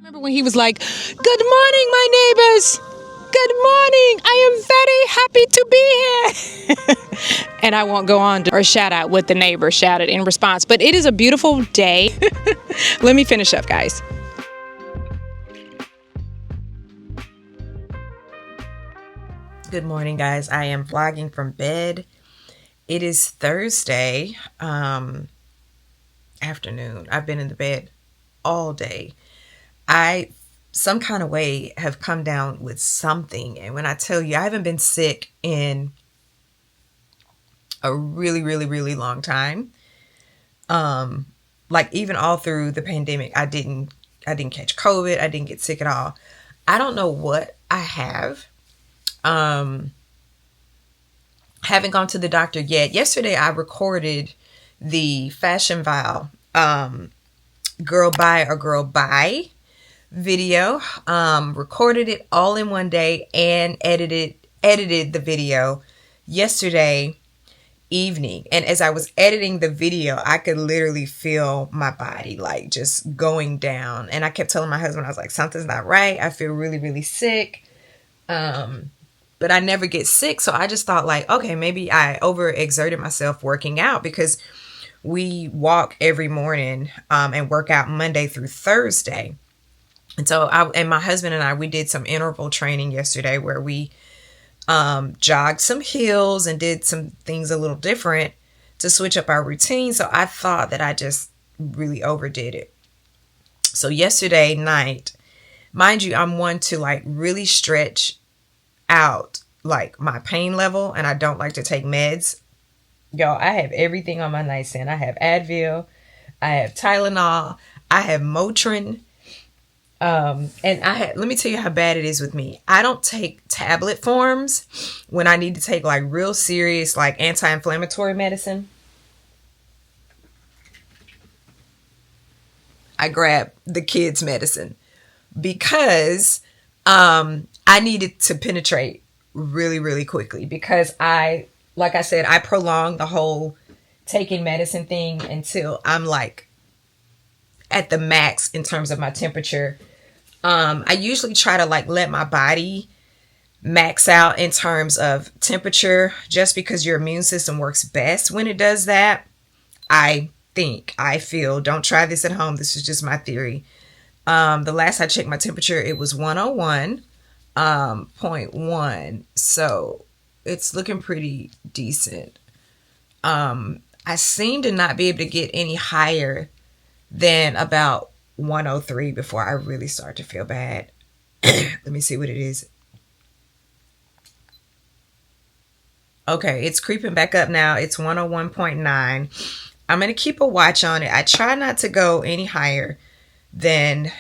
Remember when he was like, "Good morning, my neighbors. Good morning. I am very happy to be here." And I won't go on to or shout out what the neighbor shouted in response. But it is a beautiful day. Let me finish up, guys. Good morning, guys. I am vlogging from bed. It is Thursday afternoon. I've been in the bed all day. I some kind of way have come down with something, and when I tell you I haven't been sick in a really long time, like even all through the pandemic, I didn't catch COVID. I didn't get sick at all. I don't know what I have. Haven't gone to the doctor yet. Yesterday I recorded the Fashion Vow girl buy or girl buy video. Recorded it all in one day and edited the video yesterday evening. And as I was editing the video, I could literally feel my body like just going down. And I kept telling my husband, I was like, something's not right. I feel really sick. But I never get sick. So I just thought like, okay, maybe I overexerted myself working out, because we walk every morning and work out Monday through Thursday. And so my husband and I, we did some interval training yesterday where we jogged some hills and did some things a little different to switch up our routine. So I thought that I just really overdid it. So yesterday night, mind you, I'm one to like really stretch out like my pain level, and I don't like to take meds. Y'all, I have everything on my nightstand. I have Advil, I have Tylenol, I have Motrin, and let me tell you how bad it is with me. I don't take tablet forms when I need to take like real serious like anti-inflammatory medicine. I grab the kids' medicine because I needed to penetrate really quickly, because like I said, I prolonged the whole taking medicine thing until I'm like at the max in terms of my temperature. I usually try to like let my body max out in terms of temperature, just because your immune system works best when it does that. I feel, don't try this at home. This is just my theory. The last I checked my temperature, it was 101.1. So it's looking pretty decent. I seem to not be able to get any higher than about 103 before I really start to feel bad. Let me see what it is. Okay, it's creeping back up now. It's 101.9. I'm going to keep a watch on it. I try not to go any higher than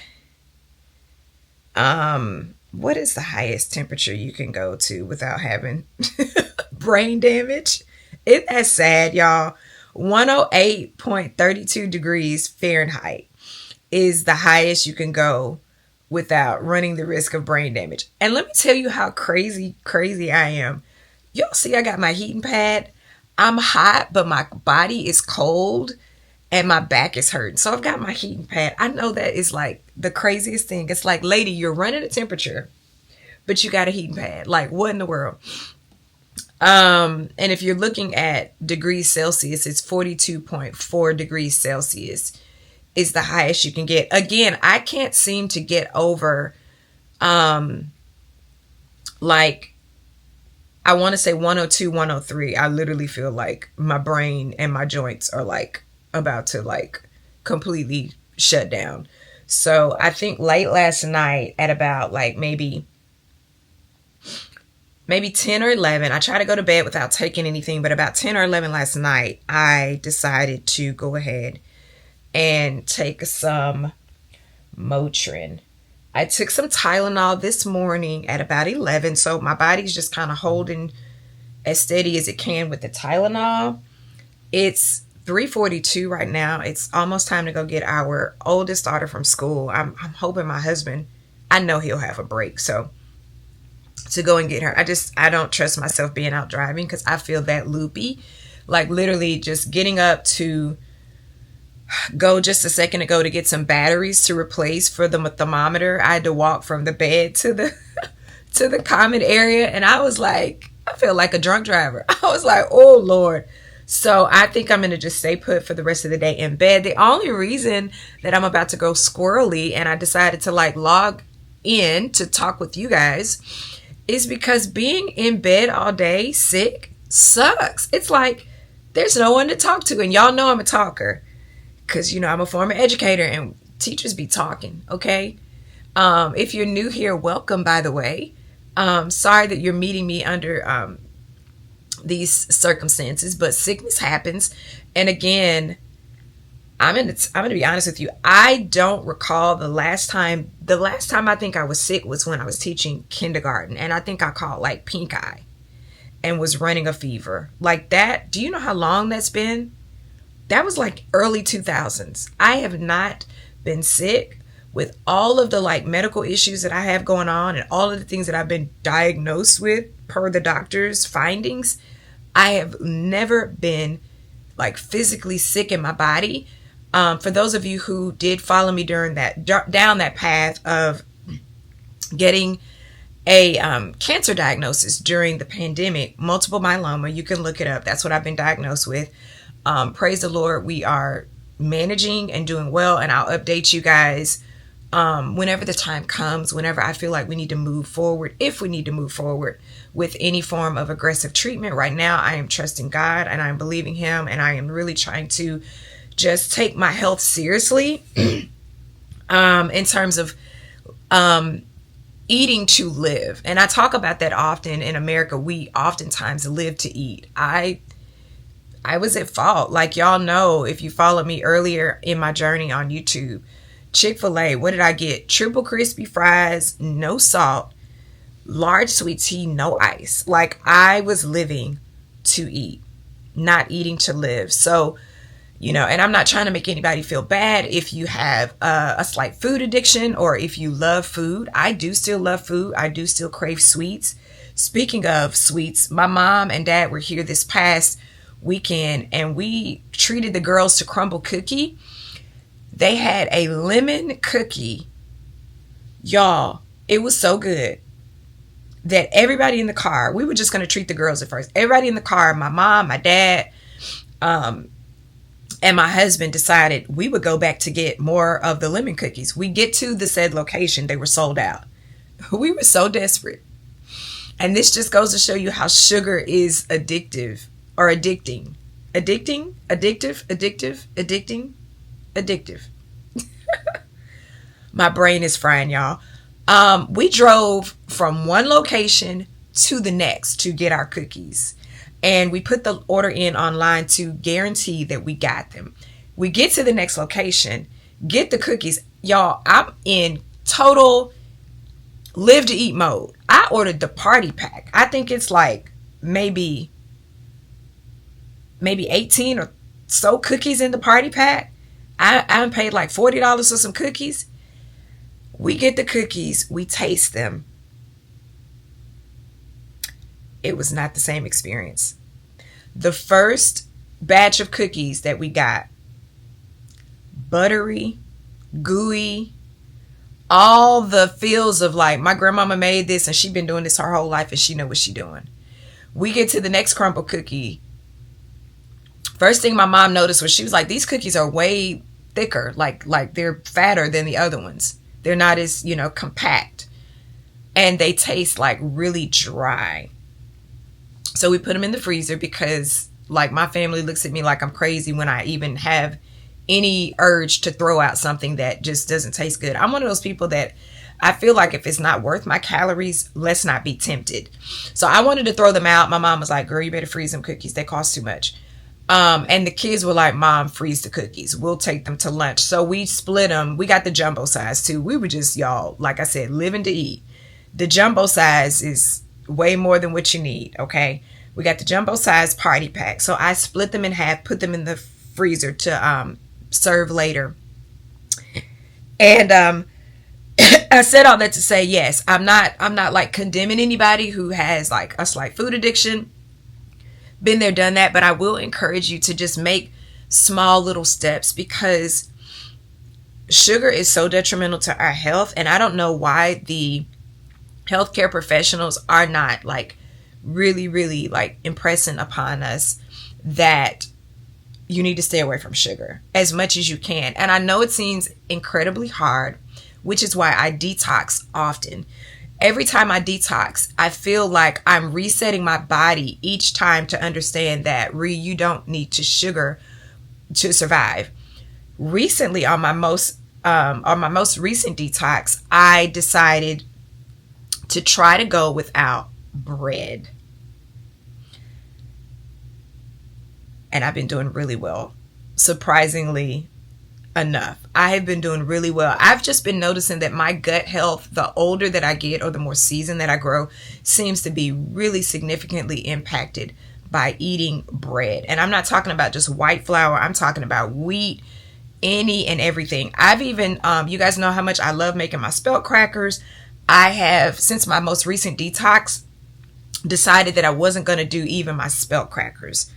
what is the highest temperature you can go to without having brain damage? That's sad, y'all. 108.32 degrees Fahrenheit is the highest you can go without running the risk of brain damage. And let me tell you how crazy I am. Y'all see I got my heating pad. I'm hot, but my body is cold and my back is hurting. So I've got my heating pad. I know that is like the craziest thing. It's like, lady, you're running a temperature, but you got a heating pad. Like, what in the world? And if you're looking at degrees Celsius, it's 42.4 degrees Celsius is the highest you can get. Again, I can't seem to get over, like, I want to say 102, 103. I literally feel like my brain and my joints are like about to like completely shut down. So I think late last night at about like maybe 10 or 11, I tried to go to bed without taking anything, but about 10 or 11 last night, I decided to go ahead and take some Motrin. I took some Tylenol this morning at about 11, so my body's just kind of holding as steady as it can with the Tylenol. It's 3:42 right now. It's almost time to go get our oldest daughter from school. I'm hoping my husband, I know he'll have a break, so to go and get her. I don't trust myself being out driving because I feel that loopy. Like literally just getting up to go just a second ago to get some batteries to replace for the thermometer. I had to walk from the bed to the to the common area, and I was like, I feel like a drunk driver. I was like, oh Lord. So I think I'm going to just stay put for the rest of the day in bed. The only reason that I'm about to go squirrely and I decided to like log in to talk with you guys is because being in bed all day sick sucks. It's like there's no one to talk to, and y'all know I'm a talker because, you know, I'm a former educator and teachers be talking, okay? If you're new here, welcome, by the way. Sorry that you're meeting me under these circumstances, but sickness happens. And again, I'm going to be honest with you. I don't recall the last time I think I was sick was when I was teaching kindergarten, and I think I caught like pink eye and was running a fever like that. Do you know how long that's been? That was like early 2000s. I have not been sick with all of the like medical issues that I have going on and all of the things that I've been diagnosed with per the doctor's findings. I have never been like physically sick in my body. For those of you who did follow me during that down that path of getting a cancer diagnosis during the pandemic, multiple myeloma, you can look it up. That's what I've been diagnosed with. Praise the Lord, we are managing and doing well, and I'll update you guys whenever the time comes, whenever I feel like we need to move forward, if we need to move forward with any form of aggressive treatment. Right now, I am trusting God and I'm believing Him, and I am really trying to just take my health seriously in terms of eating to live. And I talk about that often. In America, we oftentimes live to eat. I was at fault. Like y'all know, if you follow me earlier in my journey on YouTube, Chick-fil-A, what did I get? Triple crispy fries, no salt, large sweet tea, no ice. Like I was living to eat, not eating to live. So, you know, and I'm not trying to make anybody feel bad if you have a slight food addiction or if you love food. I do still love food. I do still crave sweets. Speaking of sweets, my mom and dad were here this past weekend and we treated the girls to crumble cookie. They had a lemon cookie. Y'all, it was so good that everybody in the car, we were just going to treat the girls at first. Everybody in the car, my mom, my dad, and my husband decided we would go back to get more of the lemon cookies. We get to the said location. They were sold out. We were so desperate. And this just goes to show you how sugar is addictive or addicting. Addicting, addictive, addictive, addicting, addictive. My brain is frying, y'all. We drove from one location to the next to get our cookies. And we put the order in online to guarantee that we got them. We get to the next location, get the cookies. Y'all, I'm in total live to eat mode. I ordered the party pack. I think it's like maybe 18 or so cookies in the party pack. I paid like $40 for some cookies. We get the cookies. We taste them. It was not the same experience. The first batch of cookies that we got, buttery, gooey, all the feels of like my grandmama made this and she been doing this her whole life and she know what she doing. We get to the next crumble cookie. First thing my mom noticed was she was like, these cookies are way thicker, like they're fatter than the other ones. They're not as, compact. And they taste like really dry. So we put them in the freezer because like my family looks at me like I'm crazy when I even have any urge to throw out something that just doesn't taste good. I'm one of those people that I feel like if it's not worth my calories, let's not be tempted. So I wanted to throw them out. My mom was like, girl, you better freeze them cookies. They cost too much. And the kids were like, Mom, freeze the cookies. We'll take them to lunch. So we split them. We got the jumbo size too. We were just, y'all, like I said, living to eat. The jumbo size is way more than what you need, okay? We got the jumbo size party pack. So I split them in half, put them in the freezer to serve later. And I said all that to say, yes, I'm not like condemning anybody who has like a slight food addiction. Been there, done that, but I will encourage you to just make small little steps, because sugar is so detrimental to our health. And I don't know why the healthcare professionals are not like really, really like impressing upon us that you need to stay away from sugar as much as you can. And I know it seems incredibly hard, which is why I detox often. Every time I detox, I feel like I'm resetting my body each time to understand that, you don't need to sugar to survive. Recently, on my most recent detox, I decided to try to go without bread. And I've been doing really well, surprisingly enough. I have been doing really well. I've just been noticing that my gut health, the older that I get or the more seasoned that I grow, seems to be really significantly impacted by eating bread. And I'm not talking about just white flour. I'm talking about wheat, any and everything. I've even, you guys know how much I love making my spelt crackers. I have, since my most recent detox, decided that I wasn't going to do even my spelt crackers.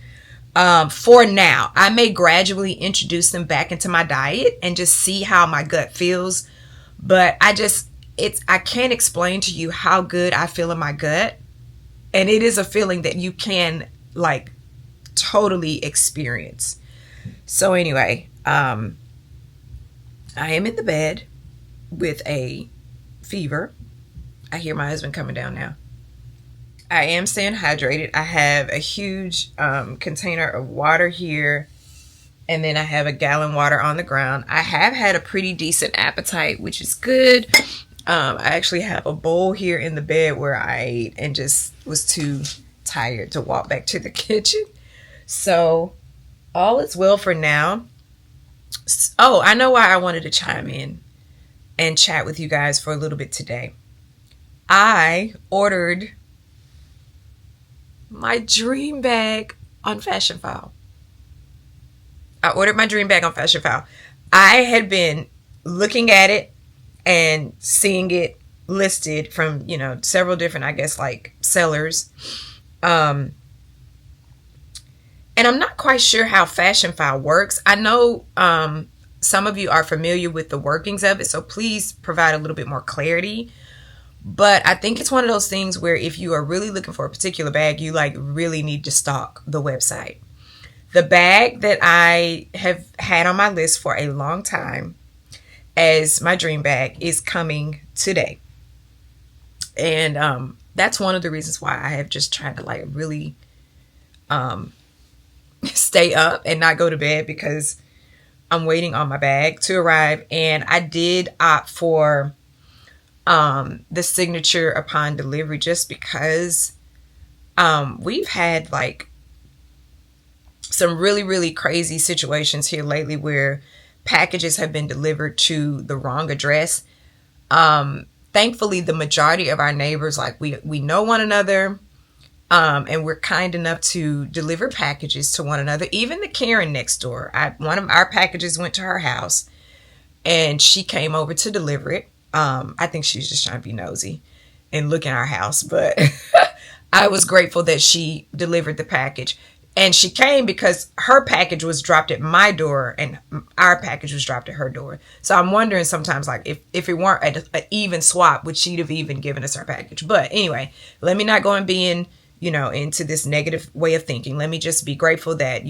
For now, I may gradually introduce them back into my diet and just see how my gut feels. But I can't explain to you how good I feel in my gut. And it is a feeling that you can like totally experience. So anyway, I am in the bed with a fever. I hear my husband coming down now. I am staying hydrated. I have a huge container of water here, and then I have a gallon water on the ground. I have had a pretty decent appetite, which is good. I actually have a bowl here in the bed where I ate and just was too tired to walk back to the kitchen. So all is well for now. Oh, I know why I wanted to chime in and chat with you guys for a little bit today. I ordered my dream bag on Fashion File. I ordered my dream bag on Fashion File. I had been looking at it and seeing it listed from, several different, I guess, like sellers. And I'm not quite sure how Fashion File works. I know some of you are familiar with the workings of it, so please provide a little bit more clarity. But I think it's one of those things where if you are really looking for a particular bag, you like really need to stalk the website. The bag that I have had on my list for a long time as my dream bag is coming today. And that's one of the reasons why I have just tried to like really stay up and not go to bed, because I'm waiting on my bag to arrive. And I did opt for the signature upon delivery, just because we've had like some really, really crazy situations here lately where packages have been delivered to the wrong address. Thankfully, the majority of our neighbors, like we know one another, and we're kind enough to deliver packages to one another. Even the Karen next door, one of our packages went to her house and she came over to deliver it. I think she was just trying to be nosy and look in our house, but I was grateful that she delivered the package. And she came because her package was dropped at my door and our package was dropped at her door. So I'm wondering sometimes, like, if it weren't an even swap, would she have even given us our package? But anyway, let me not go and being, into this negative way of thinking. Let me just be grateful that,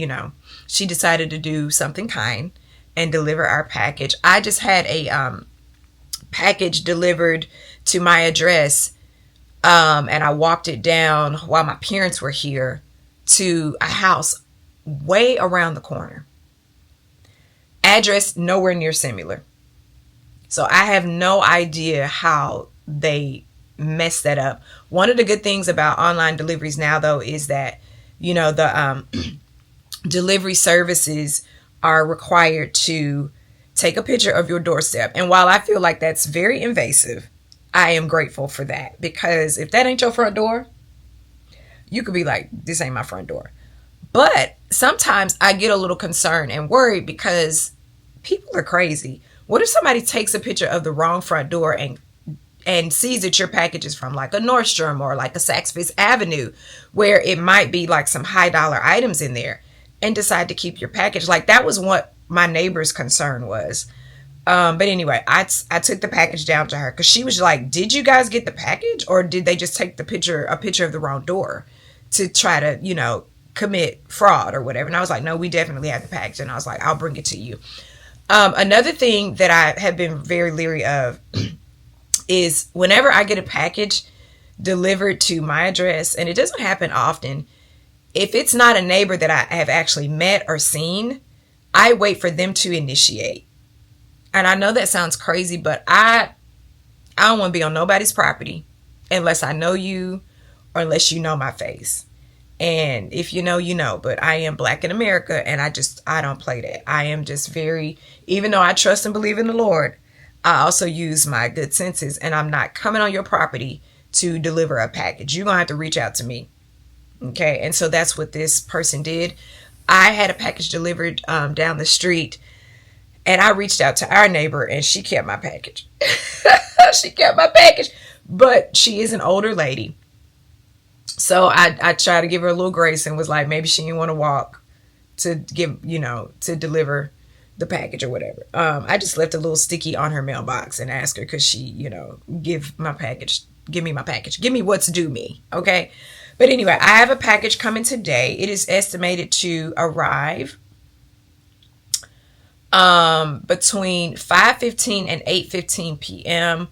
she decided to do something kind and deliver our package. I just had a package delivered to my address, and I walked it down while my parents were here to a house way around the corner. Address nowhere near similar. So I have no idea how they messed that up. One of the good things about online deliveries now, though, is that, the delivery services are required to take a picture of your doorstep. And while I feel like that's very invasive, I am grateful for that, because if that ain't your front door, you could be like, this ain't my front door. But sometimes I get a little concerned and worried because people are crazy. What if somebody takes a picture of the wrong front door and sees that your package is from like a Nordstrom or like a Saks Fifth Avenue, where it might be like some high dollar items in there? and decide to keep your package. Like, that was what my neighbor's concern was. But anyway, I took the package down to her because she was like, did you guys get the package, or did they just take a picture of the wrong door to try to, commit fraud or whatever? And I was like, no, we definitely have the package. And I was like, I'll bring it to you. Another thing that I have been very leery of is whenever I get a package delivered to my address, and it doesn't happen often, if it's not a neighbor that I have actually met or seen, I wait for them to initiate. And I know that sounds crazy, but I don't want to be on nobody's property unless I know you or unless you know my face. And if you know, you know, but I am Black in America, and I don't play that. I am just very, even though I trust and believe in the Lord, I also use my good senses, and I'm not coming on your property to deliver a package. You're going to have to reach out to me. Okay. And so that's what this person did. I had a package delivered down the street, and I reached out to our neighbor, and she kept my package. She kept my package, but she is an older lady. So I tried to give her a little grace and was like, maybe she didn't want to walk to to deliver the package or whatever. I just left a little sticky on her mailbox and asked her, could she, give me my package, give me what's due me. Okay. But anyway, I have a package coming today. It is estimated to arrive between 5:15 and 8:15 p.m.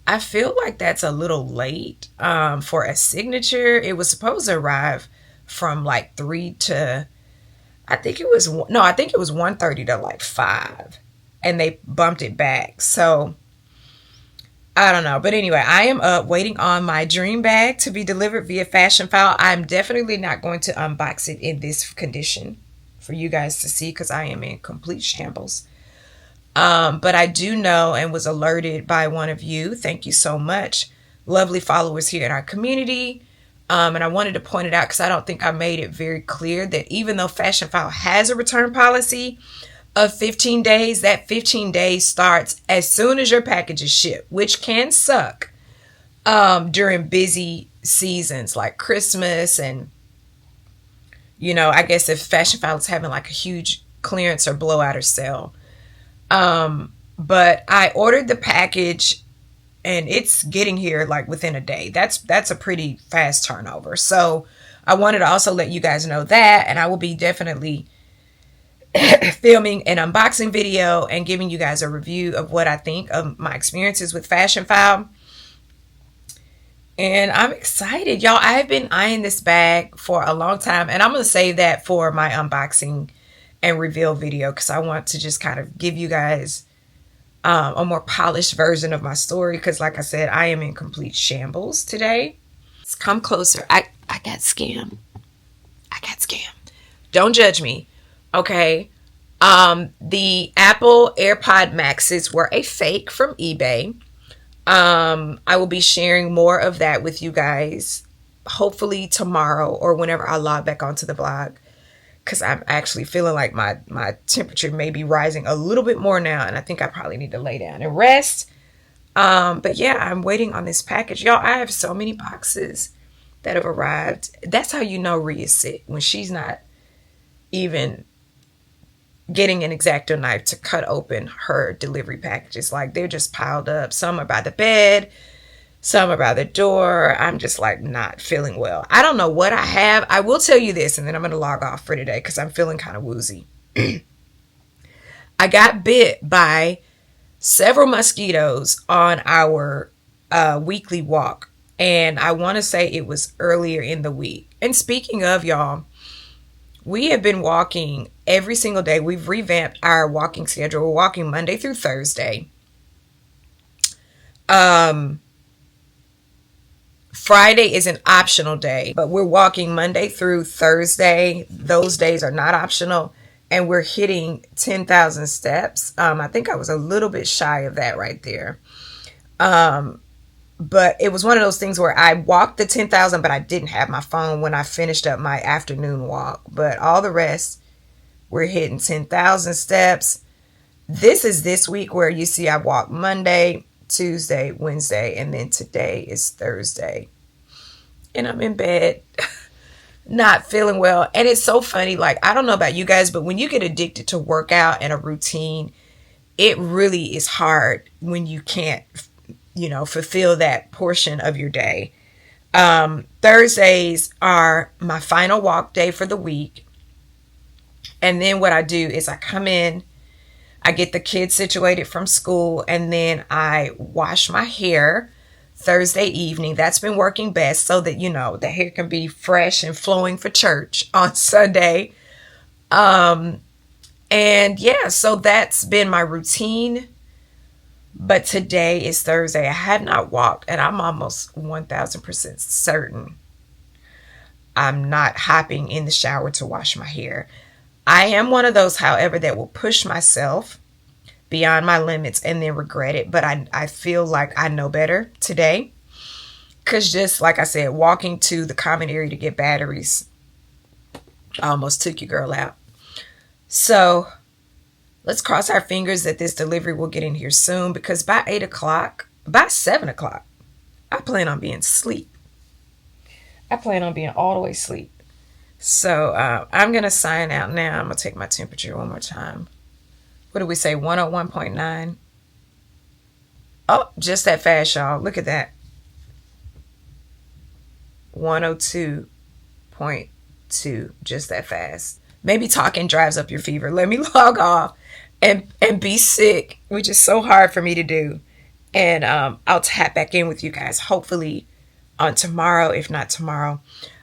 I feel like that's a little late for a signature. It was supposed to arrive from like 3 to, I think it was 1:30 to like 5, and they bumped it back. So I don't know. But anyway, I am up waiting on my dream bag to be delivered via Fashion File. I'm definitely not going to unbox it in this condition for you guys to see, because I am in complete shambles. But I do know and was alerted by one of you. Thank you so much. Lovely followers here in our community. And I wanted to point it out because I don't think I made it very clear that even though Fashion File has a return policy of 15 days, that 15 days starts as soon as your package is shipped, which can suck during busy seasons like Christmas. And, I guess if Fashion File is having like a huge clearance or blowout or sale. But I ordered the package, and it's getting here like within a day. That's a pretty fast turnover. So I wanted to also let you guys know that, and I will be definitely filming an unboxing video and giving you guys a review of what I think of my experiences with Fashion File. And I'm excited, y'all. I have been eyeing this bag for a long time, and I'm going to save that for my unboxing and reveal video, because I want to just kind of give you guys a more polished version of my story, because like I said, I am in complete shambles today. Let's come closer. I got scammed. Don't judge me. Okay. The Apple AirPod Maxes were a fake from eBay. I will be sharing more of that with you guys hopefully tomorrow or whenever I log back onto the blog, because I'm actually feeling like my temperature may be rising a little bit more now, and I think I probably need to lay down and rest. But yeah, I'm waiting on this package. Y'all, I have so many boxes that have arrived. That's how you know Rhea is sick, when she's not even getting an X-Acto knife to cut open her delivery packages. Like, they're just piled up. Some are by the bed, some are by the door. I'm just like not feeling well. I don't know what I have. I will tell you this, and then I'm going to log off for today because I'm feeling kind of woozy. I got bit by several mosquitoes on our weekly walk, and I want to say it was earlier in the week. And speaking of, y'all, we have been walking every single day. We've revamped our walking schedule. We're walking Monday through Thursday. Friday is an optional day, but we're walking Monday through Thursday. Those days are not optional, and we're hitting 10,000 steps. I think I was a little bit shy of that right there. But it was one of those things where I walked the 10,000, but I didn't have my phone when I finished up my afternoon walk. But all the rest, we're hitting 10,000 steps. This is this week where you see I walked Monday, Tuesday, Wednesday, and then today is Thursday. And I'm in bed. not feeling well. And it's so funny. Like, I don't know about you guys, but when you get addicted to workout and a routine, it really is hard when you can't, fulfill that portion of your day. Thursdays are my final walk day for the week. And then what I do is I come in, I get the kids situated from school, and then I wash my hair Thursday evening. That's been working best so that, the hair can be fresh and flowing for church on Sunday. And yeah, so that's been my routine. But today is Thursday. I have not walked, and I'm almost 1000% certain I'm not hopping in the shower to wash my hair. I am one of those, however, that will push myself beyond my limits and then regret it. But I feel like I know better today. Because just like I said, walking to the common area to get batteries almost took your girl out. So let's cross our fingers that this delivery will get in here soon, because by 8 o'clock, by 7 o'clock, I plan on being asleep. I plan on being all the way asleep. So I'm going to sign out now. I'm going to take my temperature one more time. What did we say? 101.9. Oh, just that fast, y'all. Look at that. 102.2. Just that fast. Maybe talking drives up your fever. Let me log off and be sick, which is so hard for me to do. And I'll tap back in with you guys hopefully on tomorrow. If not tomorrow,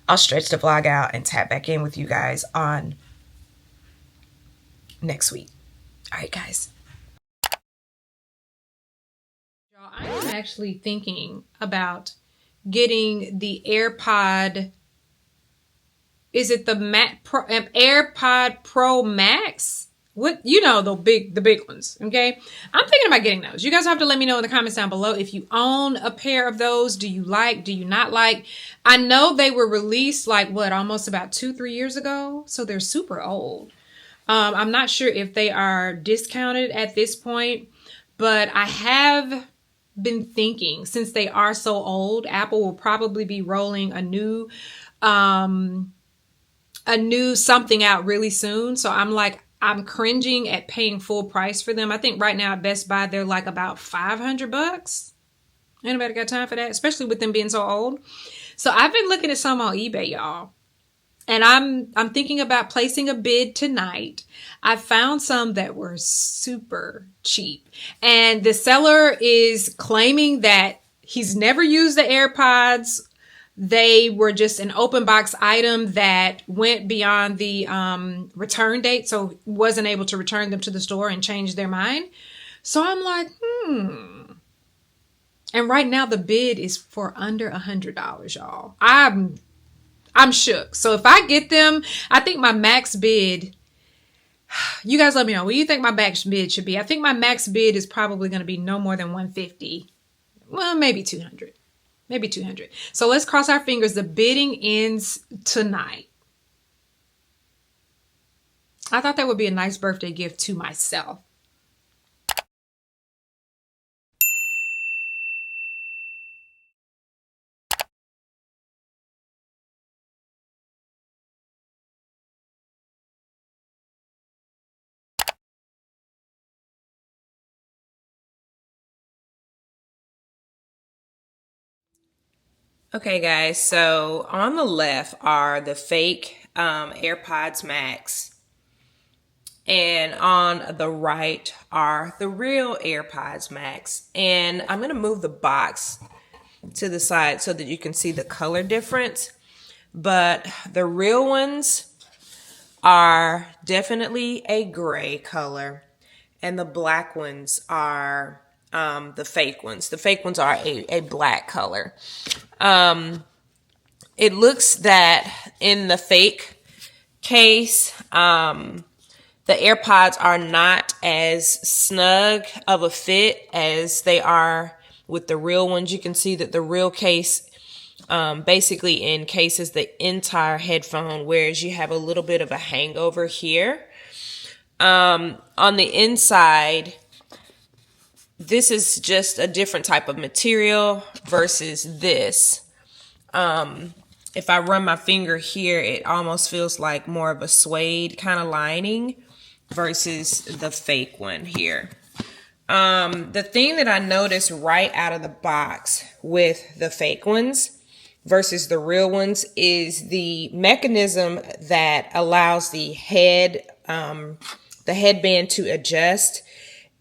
I'll stretch the vlog out and tap back in with you guys on next week. All right, guys. I'm actually thinking about getting the AirPod. Is it the AirPod Pro Max? What, the big ones. Okay, I'm thinking about getting those. You guys have to let me know in the comments down below if you own a pair of those. Do you not like? I know they were released almost about 2-3 years ago, so they're super old. I'm not sure if they are discounted at this point, but I have been thinking, since they are so old, Apple will probably be rolling a new something out really soon. So I'm cringing at paying full price for them. I think right now at Best Buy, they're about $500. Anybody got time for that? Especially with them being so old. So I've been looking at some on eBay, y'all. And I'm thinking about placing a bid tonight. I found some that were super cheap. And the seller is claiming that he's never used the AirPods. They were just an open box item that went beyond the return date, so wasn't able to return them to the store and change their mind. So I'm like, And right now the bid is for under $100, y'all. I'm shook. So if I get them, I think my max bid, you guys let me know what you think my max bid should be. I think my max bid is probably going to be no more than $150. Well, maybe $200. Maybe $200. So let's cross our fingers. The bidding ends tonight. I thought that would be a nice birthday gift to myself. Okay, guys, so on the left are the fake AirPods Max, and on the right are the real AirPods Max. And I'm going to move the box to the side so that you can see the color difference. But the real ones are definitely a gray color, and the black ones are the fake ones. The fake ones are a black color. It looks that in the fake case, the AirPods are not as snug of a fit as they are with the real ones. You can see that the real case basically encases the entire headphone, whereas you have a little bit of a hangover here. On the inside, this is just a different type of material versus this. if I run my finger here, it almost feels like more of a suede kind of lining versus the fake one here. The thing that I noticed right out of the box with the fake ones versus the real ones is the mechanism that allows the headband to adjust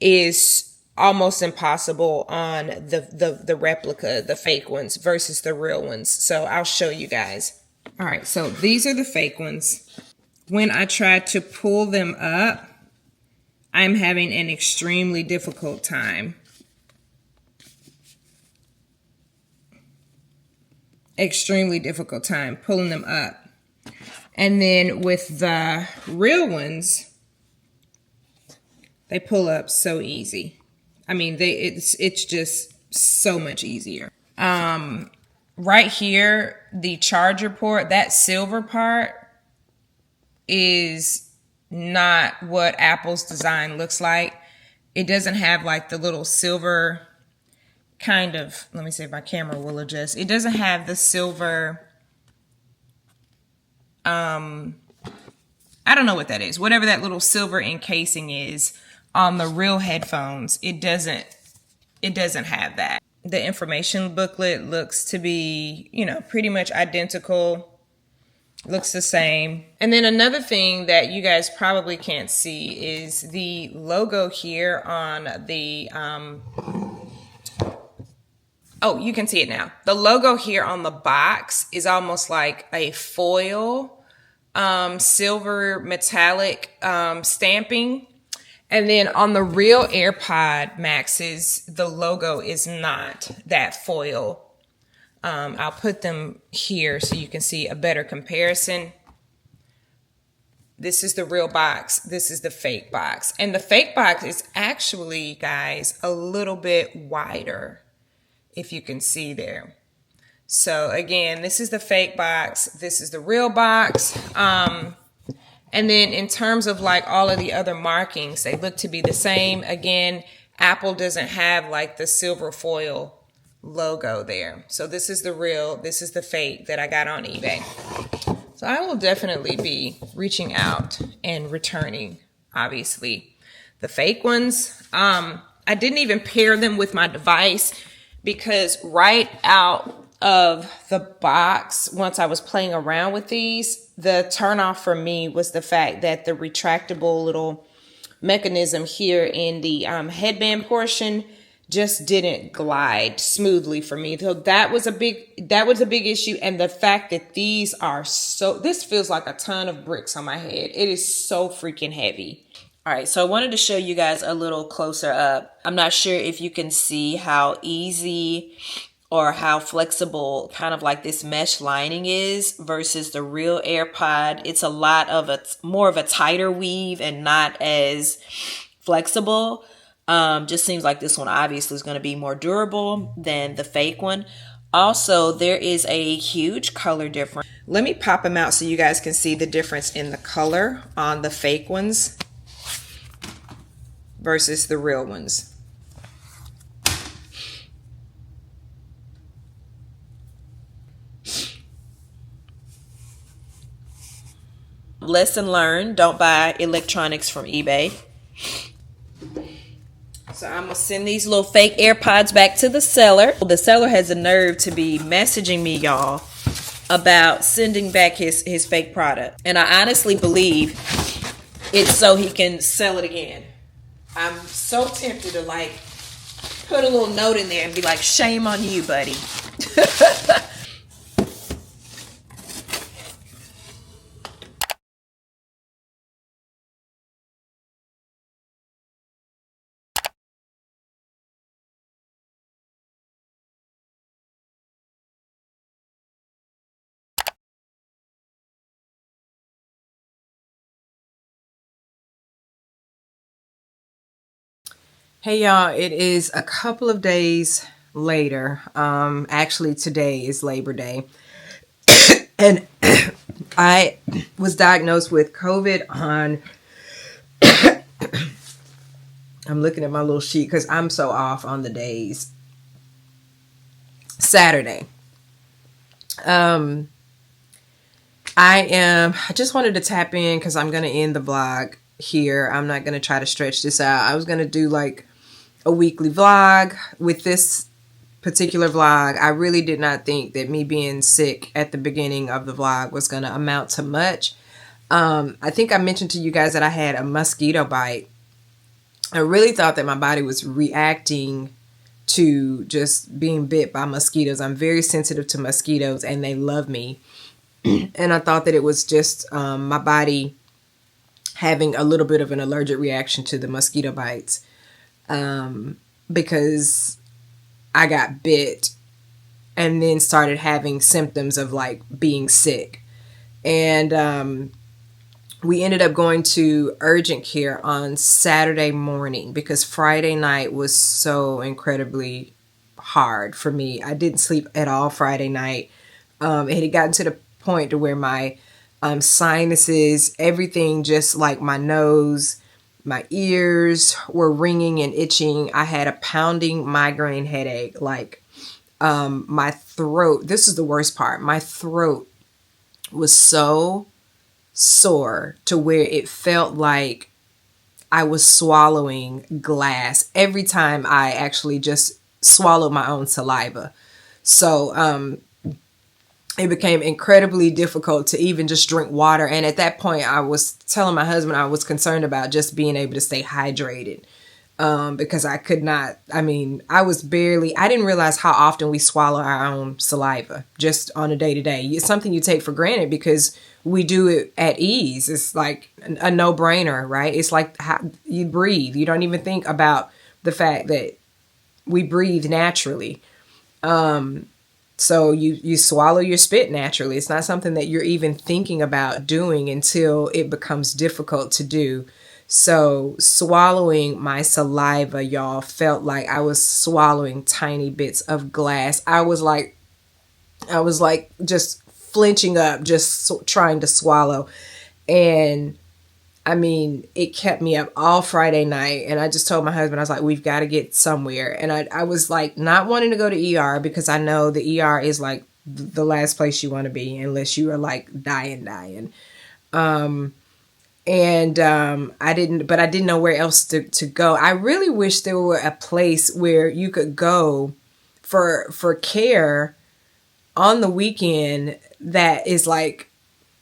is almost impossible on the replica, the fake ones versus the real ones. So I'll show you guys. All right, so these are the fake ones. When I try to pull them up, I'm having an extremely difficult time. Extremely difficult time pulling them up. And then with the real ones, they pull up so easy. I mean, it's just so much easier. Right here, the charger port, that silver part is not what Apple's design looks like. It doesn't have like the little silver kind of, let me see if my camera will adjust. It doesn't have the silver, I don't know what that is. Whatever that little silver encasing is on the real headphones, it doesn't have that. The information booklet looks to be, you know, pretty much identical. Looks the same. And then another thing that you guys probably can't see is the logo here on the, oh, you can see it now. The logo here on the box is almost like a foil, silver metallic stamping. And then on the real AirPod Maxes, the logo is not that foil. I'll put them here so you can see a better comparison. This is the real box. This is the fake box. And the fake box is actually, guys, a little bit wider, if you can see there. So again, this is the fake box. This is the real box. And then in terms of like all of the other markings, they look to be the same. Again, Apple doesn't have like the silver foil logo there. So this is the real, this is the fake that I got on eBay. So I will definitely be reaching out and returning, obviously, the fake ones. I didn't even pair them with my device because right out of the box, once I was playing around with these, the turnoff for me was the fact that the retractable little mechanism here in the headband portion just didn't glide smoothly for me. So that was a big issue. And the fact that these are this feels like a ton of bricks on my head. It is so freaking heavy. All right, so I wanted to show you guys a little closer up. I'm not sure if you can see how easy or how flexible kind of like this mesh lining is versus the real AirPod. It's a lot of more of a tighter weave and not as flexible. Just seems like this one obviously is going to be more durable than the fake one. Also, there is a huge color difference. Let me pop them out so you guys can see the difference in the color on the fake ones versus the real ones. Lesson learned, don't buy electronics from eBay. So I'm going to send these little fake AirPods back to the seller. The seller has the nerve to be messaging me, y'all, about sending back his fake product. And I honestly believe it's so he can sell it again. I'm so tempted to like put a little note in there and be like, shame on you, buddy. Hey y'all, it is a couple of days later. Actually today is Labor Day. And I was diagnosed with COVID on I'm looking at my little sheet because I'm so off on the days. Saturday. I just wanted to tap in because I'm going to end the vlog here. I'm not going to try to stretch this out. I was going to do like a weekly vlog. With this particular vlog, I really did not think that me being sick at the beginning of the vlog was going to amount to much. I think I mentioned to you guys that I had a mosquito bite. I really thought that my body was reacting to just being bit by mosquitoes. I'm very sensitive to mosquitoes and they love me. And I thought that it was just my body having a little bit of an allergic reaction to the mosquito bites, because I got bit and then started having symptoms of like being sick. And we ended up going to urgent care on Saturday morning because Friday night was so incredibly hard for me. I didn't sleep at all Friday night. It had gotten to the point to where my sinuses, everything, just like my nose, my ears were ringing and itching. I had a pounding migraine headache. Like my throat, this is the worst part. My throat was so sore to where it felt like I was swallowing glass every time I actually just swallowed my own saliva. So it became incredibly difficult to even just drink water. And at that point, I was telling my husband I was concerned about just being able to stay hydrated, because I could not. I mean, I didn't realize how often we swallow our own saliva just on a day-to-day. It's something you take for granted because we do it at ease. It's like a no-brainer, right? It's like how you breathe. You don't even think about the fact that we breathe naturally. So you swallow your spit naturally. It's not something that you're even thinking about doing until it becomes difficult to do. So swallowing my saliva, y'all, felt like I was swallowing tiny bits of glass. I was like just flinching up, just trying to swallow. And I mean, it kept me up all Friday night. And I just told my husband, I was like, we've got to get somewhere. And I was like not wanting to go to ER because I know the ER is like the last place you want to be unless you are like dying. I didn't know where else to go. I really wish there were a place where you could go for care on the weekend that is like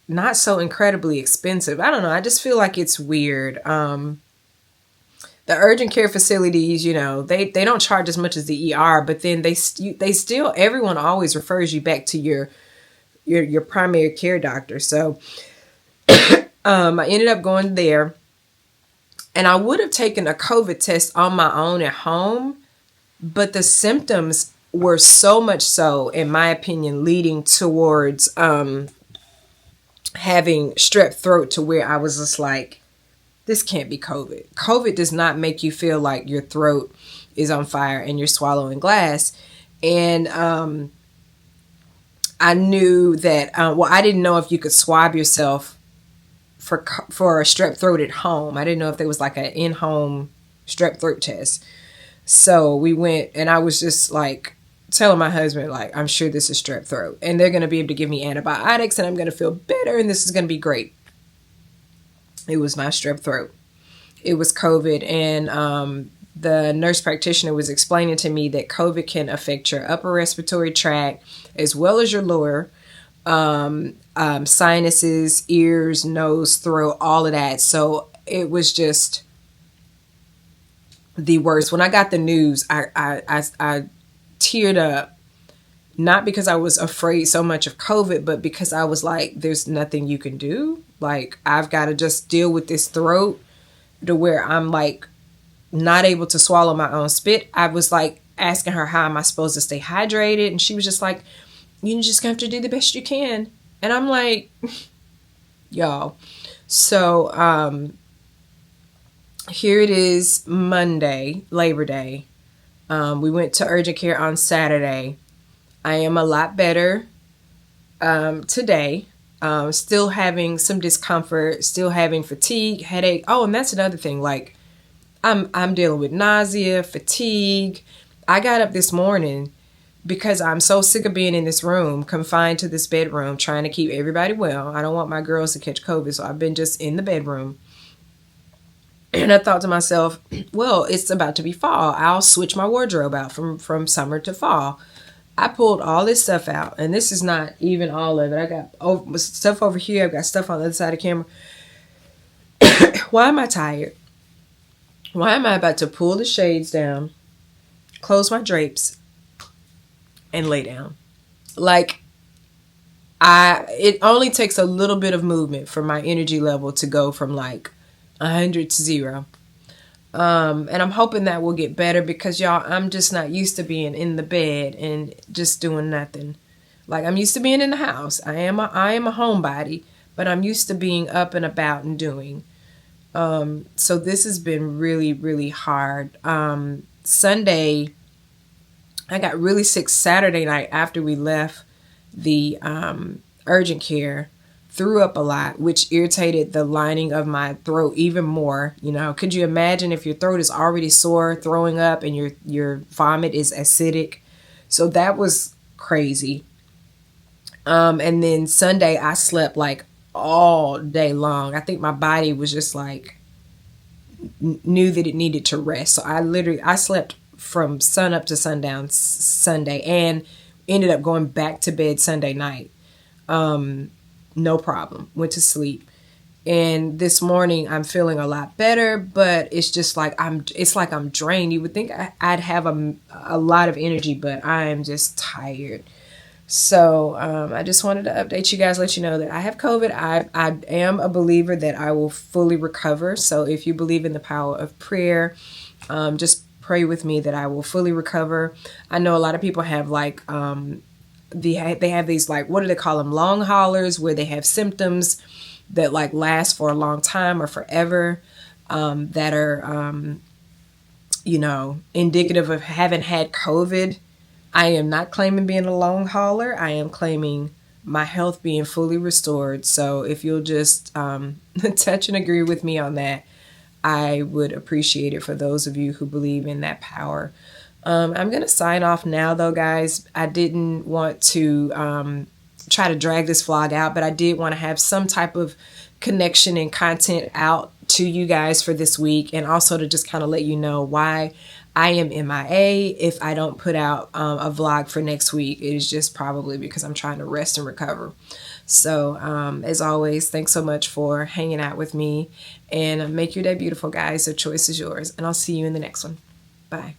not so incredibly expensive. I don't know. I just feel like it's weird. The urgent care facilities, you know, they don't charge as much as the ER, but then they still, everyone always refers you back to your primary care doctor. So I ended up going there, and I would have taken a COVID test on my own at home, but the symptoms were so much so, in my opinion, leading towards having strep throat to where I was just like, this can't be COVID. COVID does not make you feel like your throat is on fire and you're swallowing glass. And I knew that, I didn't know if you could swab yourself for a strep throat at home. I didn't know if there was like an in-home strep throat test. So we went, and I was just like telling my husband, like, I'm sure this is strep throat and they're going to be able to give me antibiotics and I'm going to feel better and this is going to be great. It was not strep throat. It was COVID. And the nurse practitioner was explaining to me that COVID can affect your upper respiratory tract as well as your lower, sinuses, ears, nose, throat, all of that. So it was just the worst. When I got the news, I teared up, not because I was afraid so much of COVID, but because I was like, there's nothing you can do. Like, I've got to just deal with this throat to where I'm like not able to swallow my own spit. I was like asking her, how am I supposed to stay hydrated? And she was just like, you just have to do the best you can. And I'm like, y'all. So here it is, Monday, Labor Day. We went to urgent care on Saturday. I am a lot better today. Still having some discomfort, still having fatigue, headache. Oh, and that's another thing. Like, I'm dealing with nausea, fatigue. I got up this morning because I'm so sick of being in this room, confined to this bedroom, trying to keep everybody well. I don't want my girls to catch COVID, so I've been just in the bedroom. And I thought to myself, well, it's about to be fall. I'll switch my wardrobe out from summer to fall. I pulled all this stuff out, and this is not even all of it. I got stuff over here. I've got stuff on the other side of the camera. Why am I tired? Why am I about to pull the shades down, close my drapes, and lay down? Like, it only takes a little bit of movement for my energy level to go from like 100 to 0. And I'm hoping that will get better, because y'all, I'm just not used to being in the bed and just doing nothing. Like, I'm used to being in the house. I am a homebody, but I'm used to being up and about and doing. So this has been really, really hard. Sunday, I got really sick Saturday night after we left the urgent care. Threw up a lot, which irritated the lining of my throat even more. You know, could you imagine if your throat is already sore, throwing up, and your vomit is acidic? So that was crazy. And then Sunday, I slept like all day long. I think my body was just like, knew that it needed to rest. So I slept from sun up to sundown Sunday, and ended up going back to bed Sunday night. No problem. Went to sleep. And this morning I'm feeling a lot better, but it's just like I'm drained. You would think I'd have a lot of energy, but I am just tired. So I just wanted to update you guys, let you know that I have COVID. I am a believer that I will fully recover. So if you believe in the power of prayer, just pray with me that I will fully recover. I know a lot of people have like they have these, like, what do they call them, long haulers, where they have symptoms that like last for a long time or forever, that are indicative of having had COVID. I am not claiming being a long hauler. I am claiming my health being fully restored. So if you'll just touch and agree with me on that, I would appreciate it, for those of you who believe in that power. I'm going to sign off now, though, guys. I didn't want to try to drag this vlog out, but I did want to have some type of connection and content out to you guys for this week, and also to just kind of let you know why I am MIA. If I don't put out a vlog for next week, it is just probably because I'm trying to rest and recover. So as always, thanks so much for hanging out with me, and make your day beautiful, guys. The choice is yours, and I'll see you in the next one. Bye.